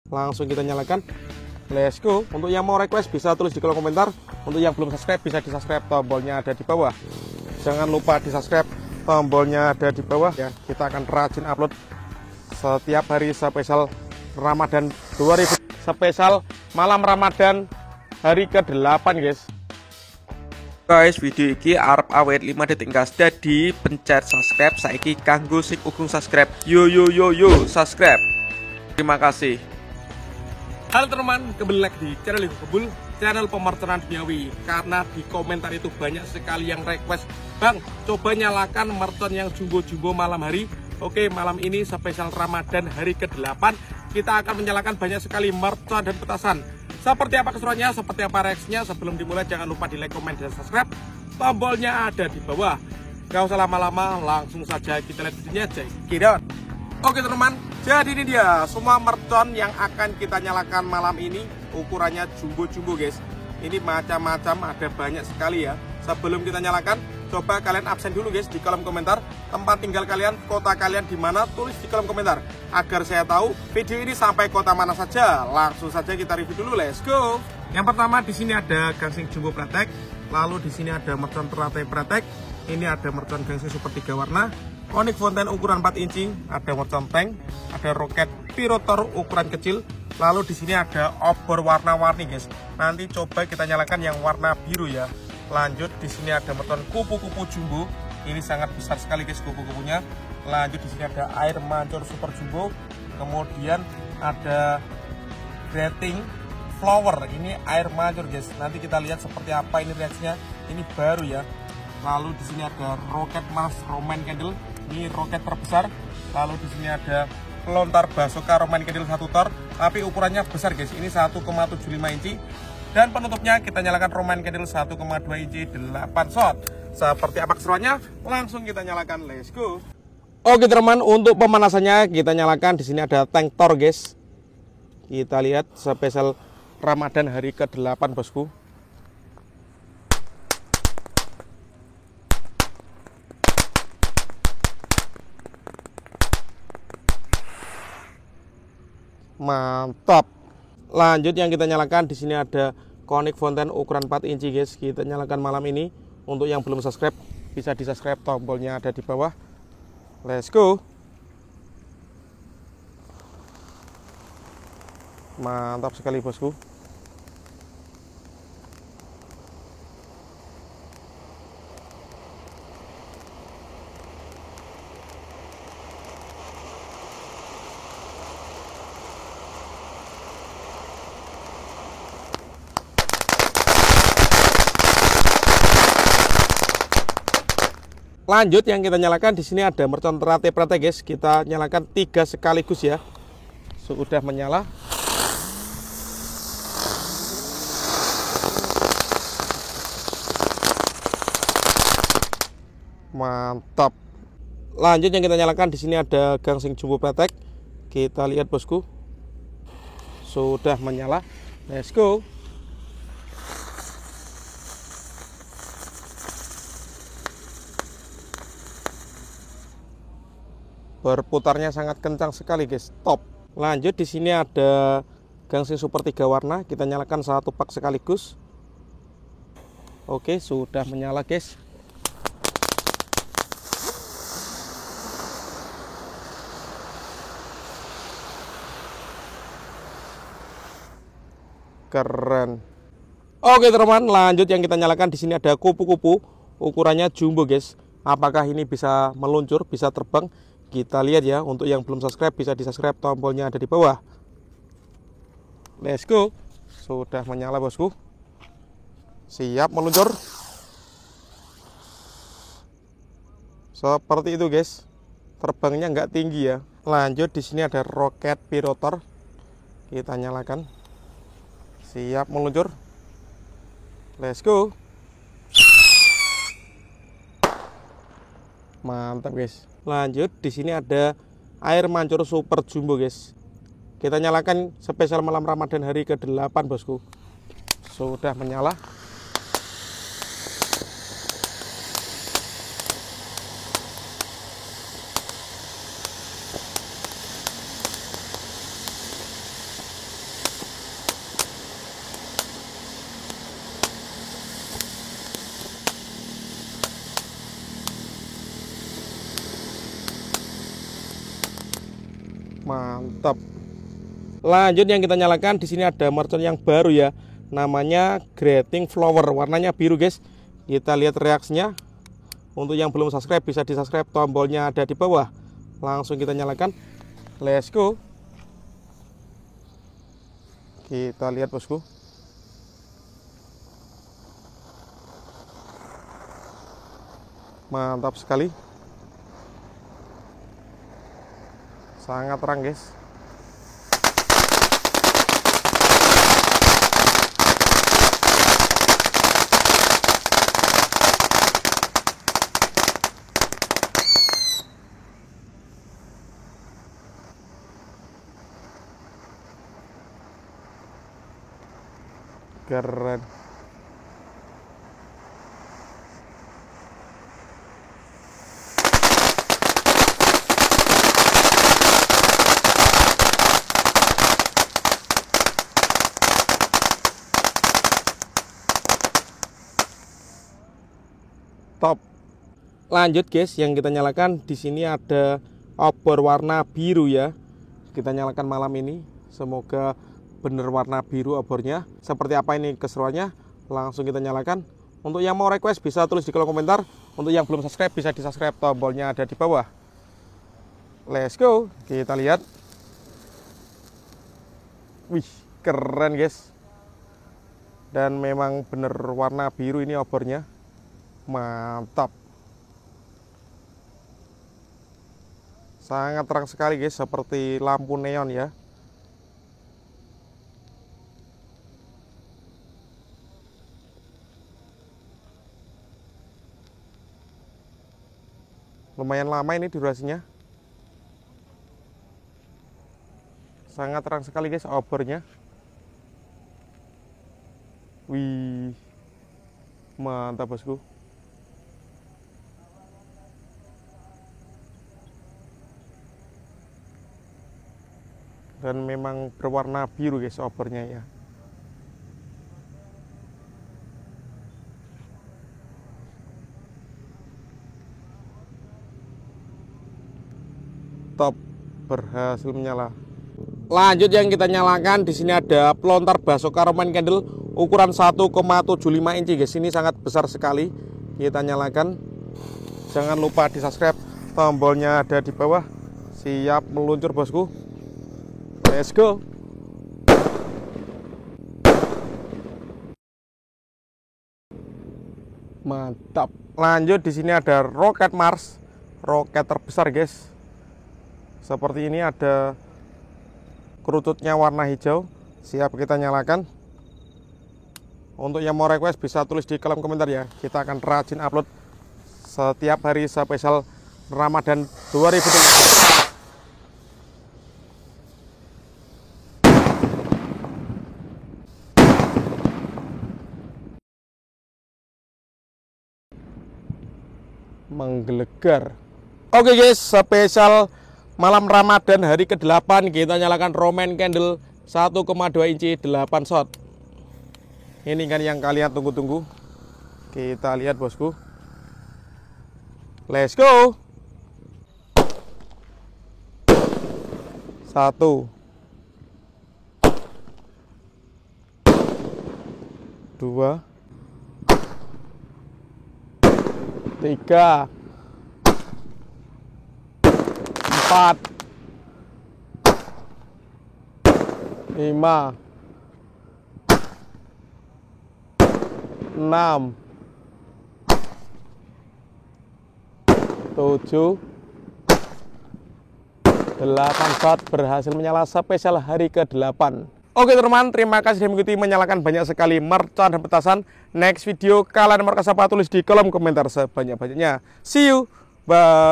Langsung kita nyalakan. Let's go. Untuk yang mau request bisa tulis di kolom komentar. Untuk yang belum subscribe bisa di subscribe, tombolnya ada di bawah. Jangan lupa di subscribe, tombolnya ada di bawah ya. Kita akan rajin upload setiap hari spesial Ramadan 2000, spesial malam Ramadan hari ke-8 guys. Video ini arep awet 5 detik guys. Jadi pencet subscribe saiki kanggo sing ugung subscribe. Yo subscribe. Terima kasih. Halo teman-teman, kembali lagi di channel Kebul, channel pemercon duniawi. Karena di komentar itu banyak sekali yang request, Bang, coba nyalakan mercon yang jumbo-jumbo malam hari. Oke, malam ini spesial Ramadan hari ke-8. Kita akan menyalakan banyak sekali mercon dan petasan. Seperti apa keseruannya, seperti apa reaksinya. Sebelum dimulai jangan lupa di like, komen, dan subscribe. Tombolnya ada di bawah. Gak usah lama-lama, langsung saja kita lihat videonya. Check it out. Oke teman-teman, jadi ini dia semua mercon yang akan kita nyalakan malam ini. Ukurannya jumbo-jumbo guys. Ini macam-macam, ada banyak sekali ya. Sebelum kita nyalakan, coba kalian absen dulu guys di kolom komentar. Tempat tinggal kalian, kota kalian di mana, tulis di kolom komentar agar saya tahu video ini sampai kota mana saja. Langsung saja kita review dulu, let's go. Yang pertama di sini ada gangsing jumbo pretek. Lalu di sini ada mercon teratai pretek. Ini ada mercon gangsing super 3 warna. Onyx Fountain ukuran 4 inci, ada mercon tank, ada roket pirotor ukuran kecil. Lalu di sini ada obor warna-warni guys. Nanti coba kita nyalakan yang warna biru ya. Lanjut di sini ada mercon kupu-kupu jumbo. Ini sangat besar sekali guys kupu-kupunya. Lanjut di sini ada air mancur super jumbo. Kemudian ada grating flower. Ini air mancur guys. Nanti kita lihat seperti apa ini reaksinya. Ini baru ya. Lalu di sini ada roket Mars Roman Candle. Ini roket terbesar. Lalu di sini ada pelontar Basoka Roman Candle 1 tor, tapi ukurannya besar guys. Ini 1,75 inci. Dan penutupnya kita nyalakan Roman Candle 1,2 inci 8 shot. Seperti apa keseruannya? Langsung kita nyalakan. Let's go. Oke teman, untuk pemanasannya kita nyalakan. Di sini ada tank tor guys. Kita lihat spesial Ramadan hari ke-8 bosku. Mantap. Lanjut yang kita nyalakan di sini ada Onyx Fountain ukuran 4 inci guys. Kita nyalakan malam ini. Untuk yang belum subscribe bisa di subscribe, tombolnya ada di bawah. Let's go. Mantap sekali bosku. Lanjut yang kita nyalakan di sini ada mercon teratai pretek guys. Kita nyalakan 3 sekaligus ya. Sudah menyala. Mantap. Lanjut yang kita nyalakan di sini ada gangsing jumbo pretek. Kita lihat bosku. Sudah menyala. Let's go. Berputarnya sangat kencang sekali guys, top. Lanjut di sini ada gangsing super 3 warna. Kita nyalakan 1 pak sekaligus. Oke, sudah menyala guys. Keren. Oke teman, lanjut yang kita nyalakan di sini ada kupu-kupu ukurannya jumbo guys. Apakah ini bisa meluncur, bisa terbang? Kita lihat ya. Untuk yang belum subscribe bisa di subscribe, tombolnya ada di bawah. Let's go. Sudah menyala bosku. Siap meluncur. Seperti itu guys. Terbangnya nggak tinggi ya. Lanjut di sini ada roket pirotor. Kita nyalakan. Siap meluncur. Let's go. Mantap guys. Lanjut di sini ada air mancur super jumbo guys. Kita nyalakan spesial malam Ramadan hari ke-8 bosku. Sudah menyala. Mantap. Lanjut yang kita nyalakan, di sini ada mercon yang baru ya. Namanya Greeting Flower, warnanya biru guys. Kita lihat reaksinya. Untuk yang belum subscribe bisa di subscribe, tombolnya ada di bawah. Langsung kita nyalakan. Let's go. Kita lihat bosku. Mantap sekali. Sangat terang guys. Keren. Top. Lanjut guys, yang kita nyalakan di sini ada obor warna biru ya. Kita nyalakan malam ini. Semoga bener warna biru obornya. Seperti apa ini keseruannya? Langsung kita nyalakan. Untuk yang mau request bisa tulis di kolom komentar. Untuk yang belum subscribe bisa di subscribe, tombolnya ada di bawah. Let's go. Kita lihat. Wih, keren guys. Dan memang bener warna biru ini obornya. Mantap. Sangat terang sekali guys, seperti lampu neon ya. Lumayan lama ini durasinya. Sangat terang sekali guys obornya. Wih, mantap bosku. Dan memang berwarna biru guys obornya ya. Top, berhasil menyala. Lanjut yang kita nyalakan, di sini ada pelontar Basoka Roman Candle ukuran 1,75 inci guys. Ini sangat besar sekali. Kita nyalakan. Jangan lupa di subscribe, tombolnya ada di bawah. Siap meluncur bosku. Let's go. Mantap. Lanjut di sini ada roket Mars, roket terbesar guys. Seperti ini, ada kerututnya warna hijau. Siap kita nyalakan. Untuk yang mau request bisa tulis di kolom komentar ya. Kita akan rajin upload setiap hari spesial Ramadan 2020. Menggelegar. Oke guys, spesial malam Ramadan hari ke-8 kita nyalakan Roman Candle 1,2 inci 8 shot. Ini kan yang kalian tunggu-tunggu. Kita lihat bosku. Let's go. 1 2 3 4 5 6 7 8 shot berhasil menyala spesial hari ke-8. Oke teman-teman, terima kasih sudah mengikuti, menyalakan banyak sekali mercon dan petasan. Next video kalian nomor apa tulis di kolom komentar sebanyak-banyaknya. See you, bye.